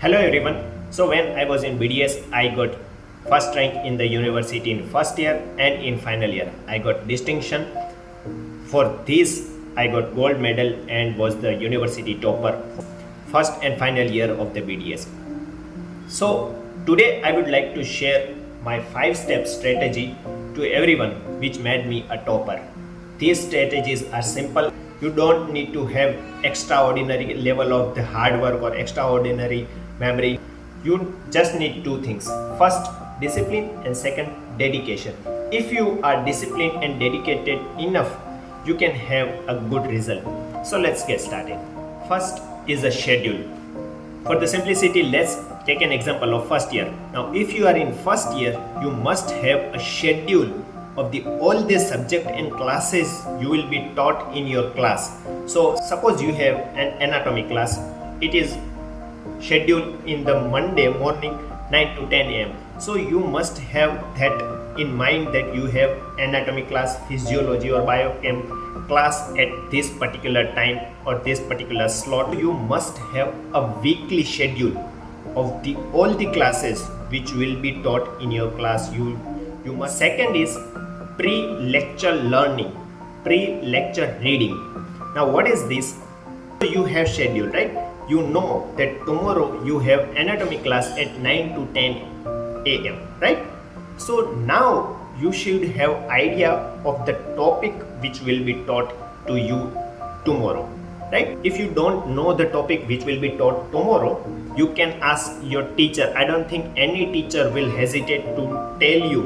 Hello everyone. So when I was in BDS, I got first rank in the university in first year and in final year. I got distinction. For this, I got gold medal and was the university topper first and final year of the BDS. So today I would like to share my 5-step strategy to everyone which made me a topper. These strategies are simple. You don't need to have extraordinary level of the hard work or extraordinary memory. You just need two things. First, discipline, and second, dedication. If you are disciplined and dedicated enough, you can have a good result. So let's get started. First is a schedule. For the simplicity, let's take an example of first year. Now, if you are in first year, you must have a schedule of all the subject and classes you will be taught in your class. So suppose you have an anatomy class. It is scheduled in the Monday morning 9 to 10 a.m. So you must have that in mind that you have anatomy class, physiology or biochem class at this particular time or this particular slot. You must have a weekly schedule of all the classes which will be taught in your class. You must. Second is pre-lecture learning, pre-lecture reading. Now what is this? You have schedule, right? You know that tomorrow you have anatomy class at 9 to 10 a.m. right? So now you should have idea of the topic which will be taught to you tomorrow, right? If you don't know the topic which will be taught tomorrow, you can ask your teacher. I don't think any teacher will hesitate to tell you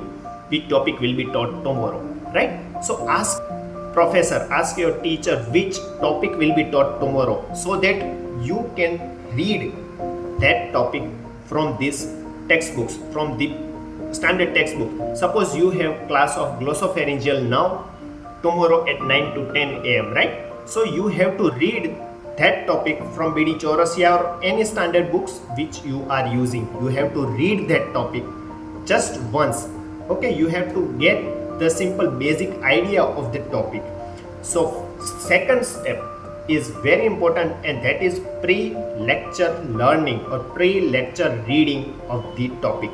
which topic will be taught tomorrow, right? So ask professor, ask your teacher which topic will be taught tomorrow, so that you can read that topic from these textbooks, from the standard textbook. Suppose you have class of glossopharyngeal now, tomorrow at 9 to 10 a.m. right? So you have to read that topic from BD Chaurasia or any standard books which you are using. You have to read that topic just once. Okay, you have to get the simple basic idea of the topic. So second step is very important, and that is pre-lecture learning or pre-lecture reading of the topic.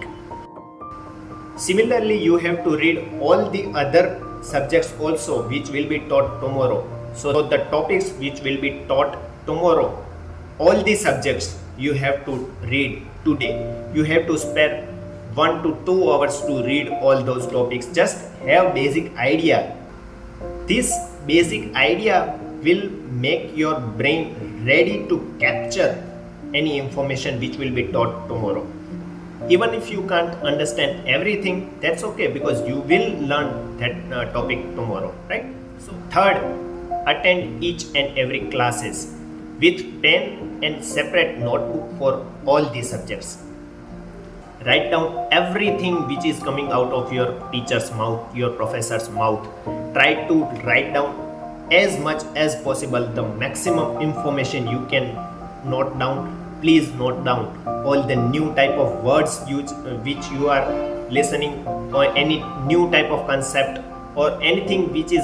Similarly, you have to read all the other subjects also which will be taught tomorrow. So the topics which will be taught tomorrow, all the subjects you have to read today. You have to spare 1 to 2 hours to read all those topics. Just have basic idea. This basic idea will make your brain ready to capture any information which will be taught tomorrow. Even if you can't understand everything, that's okay, because you will learn that topic tomorrow, right? So third, attend each and every classes with pen and separate notebook for all the subjects. Write down everything which is coming out of your teacher's mouth, your professor's mouth. Try to write down as much as possible, the maximum information you can note down. Please note down all the new type of words which you are listening, or any new type of concept, or anything which is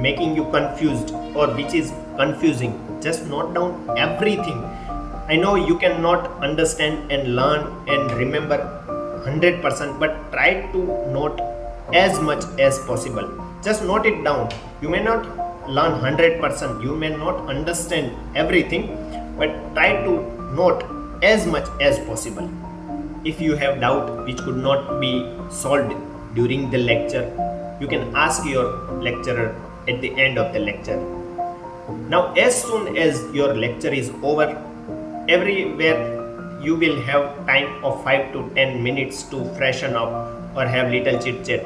making you confused or which is confusing. Just note down everything. I know you cannot understand and learn and remember 100%, but try to note as much as possible. Just note it down. You may not learn 100%, you may not understand everything, but try to note as much as possible. If you have doubt which could not be solved during the lecture, you can ask your lecturer at the end of the lecture. Now, as soon as your lecture is over, everywhere you will have time of 5 to 10 minutes to freshen up or have little chit chat.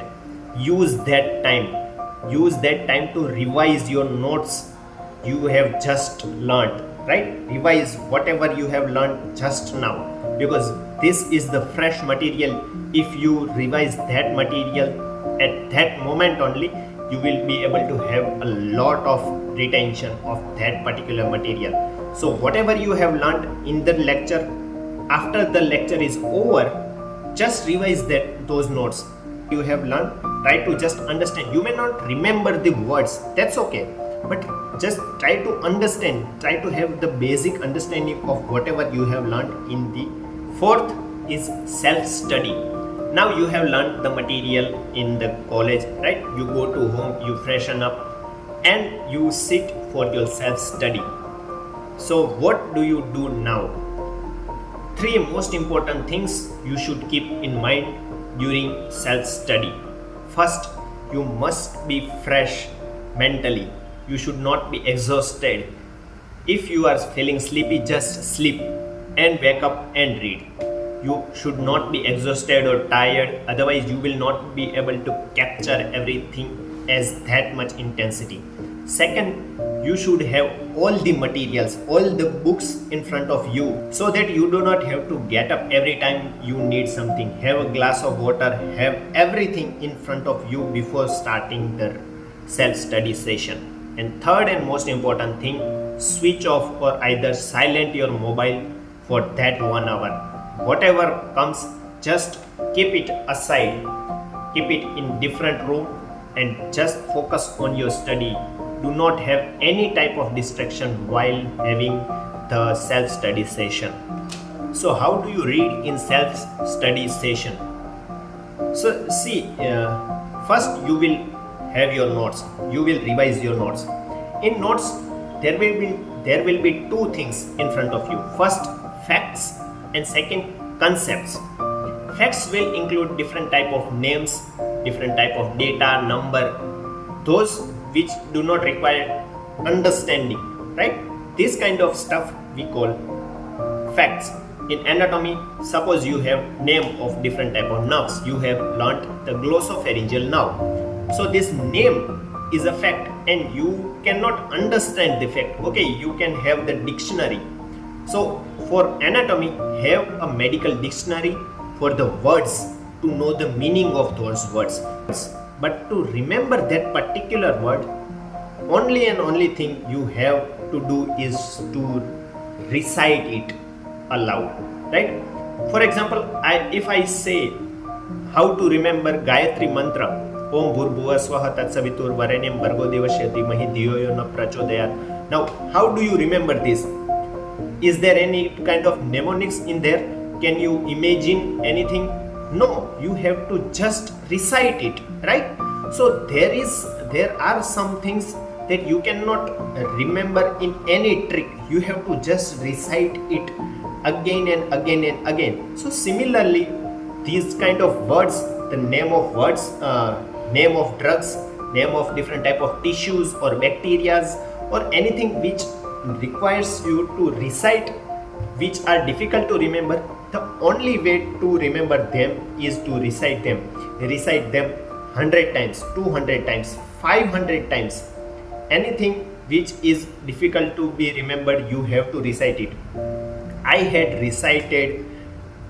Use that time to revise your notes you have just learned, right? Revise whatever you have learned just now, because this is the fresh material. If you revise that material at that moment only, you will be able to have a lot of retention of that particular material. So whatever you have learned in the lecture, after the lecture is over, just revise those notes you have learned. Try to just understand. You may not remember the words, that's okay, but just try to understand, try to have the basic understanding of whatever you have learned in the Fourth is self-study. Now you have learned the material in the college, right? You go to home, you freshen up, and you sit for your self-study. So what do you do now? Three most important things you should keep in mind during self-study. First, you must be fresh mentally. You should not be exhausted. If you are feeling sleepy, just sleep and wake up and read. You should not be exhausted or tired, otherwise you will not be able to capture everything as that much intensity. Second, you should have all the materials, all the books in front of you, so that you do not have to get up every time you need something. Have a glass of water, have everything in front of you before starting the self-study session. And third and most important thing, switch off or either silent your mobile for that 1 hour. Whatever comes, just keep it aside, keep it in different room, and just focus on your study. Do not have any type of distraction while having the self-study session. So how do you read in self-study session? So see, first you will have your notes. You will revise your notes. In notes, there will be two things in front of you. First, facts, and second, concepts. Facts will include different type of names, different type of data, number, those which do not require understanding, right? This kind of stuff we call facts. In anatomy, suppose you have name of different type of nerves. You have learnt the glossopharyngeal nerve. So this name is a fact and you cannot understand the fact. Okay, you can have the dictionary. So for anatomy, have a medical dictionary for the words, to know the meaning of those words. But to remember that particular word, only and only thing you have to do is to recite it aloud, right? For example, if I say how to remember Gayatri mantra, Om Bhurbhuva Swaha Tatsavitur Varenyam Bhargo Devasya Dhimahi Dhiyo Yo Na Prachodayat. Now, how do you remember this? Is there any kind of mnemonics in there? Can you imagine anything? No, you have to just recite it, right? So there are some things that you cannot remember in any trick. You have to just recite it again and again and again. So similarly, these kind of words, the name of words, name of drugs, name of different type of tissues or bacterias or anything which requires you to recite, which are difficult to remember, the only way to remember them is to recite them. Recite them 100 times, 200 times, 500 times. Anything which is difficult to be remembered, you have to recite it. I had recited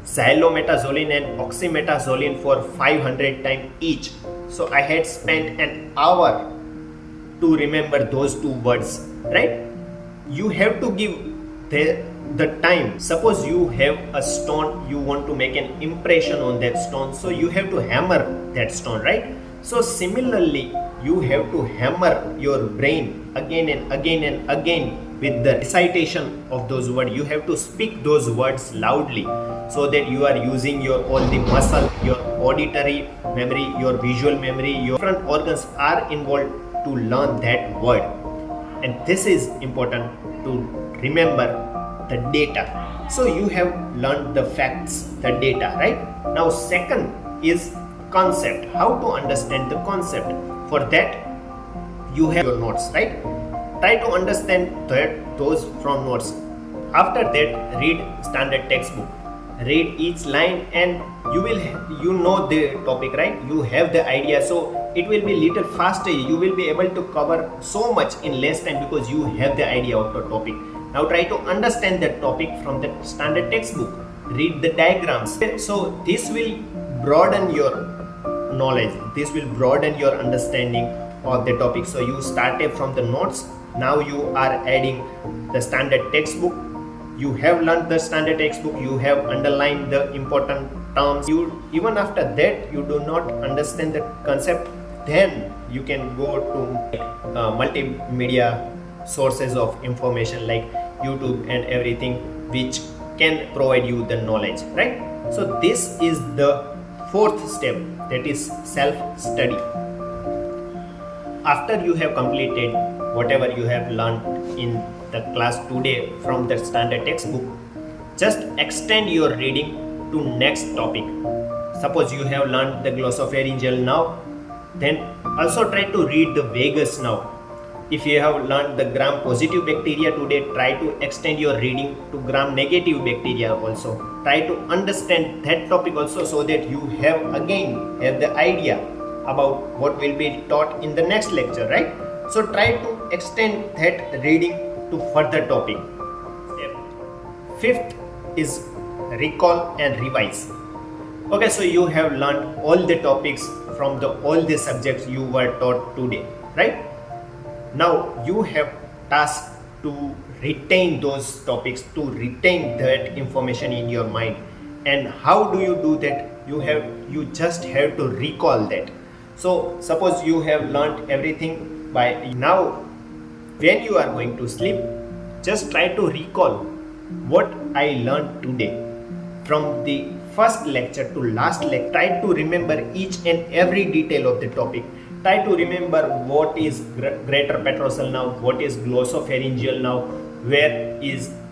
xylometazoline and oxymetazoline for 500 times each. So I had spent an hour to remember those two words, right? You have to give the time. Suppose you have a stone, you want to make an impression on that stone, so you have to hammer that stone, right? So similarly, you have to hammer your brain again and again and again with the recitation of those words. You have to speak those words loudly, so that you are using your all the muscle, your auditory memory, your visual memory, your different organs are involved to learn that word. And this is important to remember the data. So you have learned the facts, the data, right? Now second is concept. How to understand the concept? For that you have your notes, right? Try to understand those from notes. After that, read standard textbook. Read each line and you know the topic, right? You have the idea, so it will be little faster. You will be able to cover so much in less time because you have the idea of the topic. Now try to understand that topic from the standard textbook. Read the diagrams. So this will broaden your knowledge. This will broaden your understanding of the topic. So you started from the notes. Now you are adding the standard textbook. You have learned the standard textbook. You have underlined the important terms. Even after that you do not understand the concept, then you can go to multimedia sources of information like YouTube and everything, which can provide you the knowledge, right? So this is the fourth step, that is self-study. After you have completed whatever you have learned in the class today from the standard textbook, just extend your reading to next topic. Suppose you have learned the glossopharyngeal now, then also try to read the vagus now. If you have learned the gram positive bacteria today, try to extend your reading to gram negative bacteria also. Try to understand that topic also, so that you have the idea about what will be taught in the next lecture, right? So try to extend that reading to further topic. Step fifth is recall and revise. Okay, so you have learned all the topics from all the subjects you were taught today, right? Now you have task to retain those topics, to retain that information in your mind. And how do you do that? You just have to recall that. So suppose you have learned everything by now. When you are going to sleep, just try to recall what I learned today from the first lecture to last lecture. Try to remember each and every detail of the topic. Try to remember what is greater petrosal nerve, what is glossopharyngeal nerve,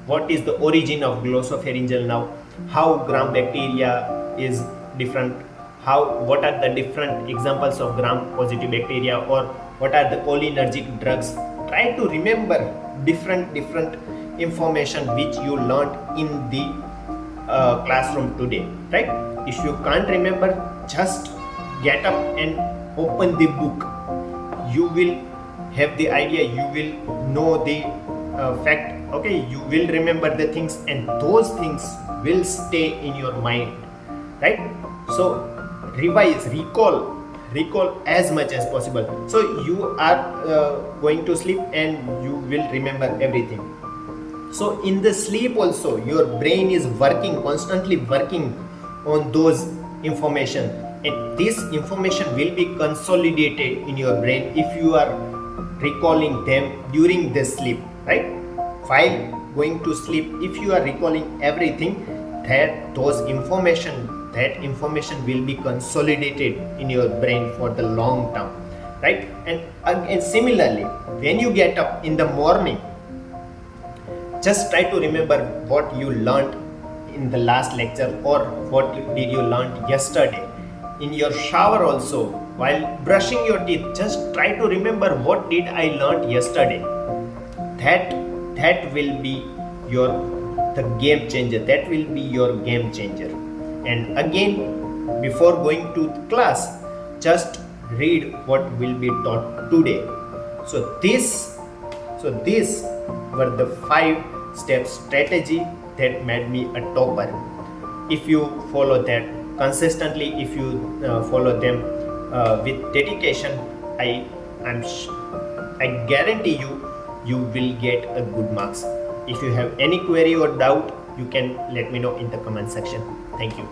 what is the origin of glossopharyngeal nerve, how gram bacteria is different, what are the different examples of gram positive bacteria, or what are the cholinergic drugs. Try to remember different information which you learned in the classroom today, right? If you can't remember, just get up and open the book. You will have the idea, you will know the fact, okay? You will remember the things, and those things will stay in your mind, right? So revise, recall as much as possible. So you are going to sleep and you will remember everything. So in the sleep also, your brain is constantly working on those information, and this information will be consolidated in your brain if you are recalling them during the sleep, right? While going to sleep, if you are recalling everything, that information will be consolidated in your brain for the long term, right? And similarly, when you get up in the morning, just try to remember what you learned in the last lecture, or what did you learn yesterday. In your shower also, while brushing your teeth, just try to remember what did I learn yesterday. That will be the game changer. That will be your game changer. And again, before going to class, just read what will be taught today. So these were the 5-step strategy that made me a topper. If you follow that consistently, if you follow them with dedication, I guarantee you will get a good marks. If you have any query or doubt, you can let me know in the comment section. Thank you.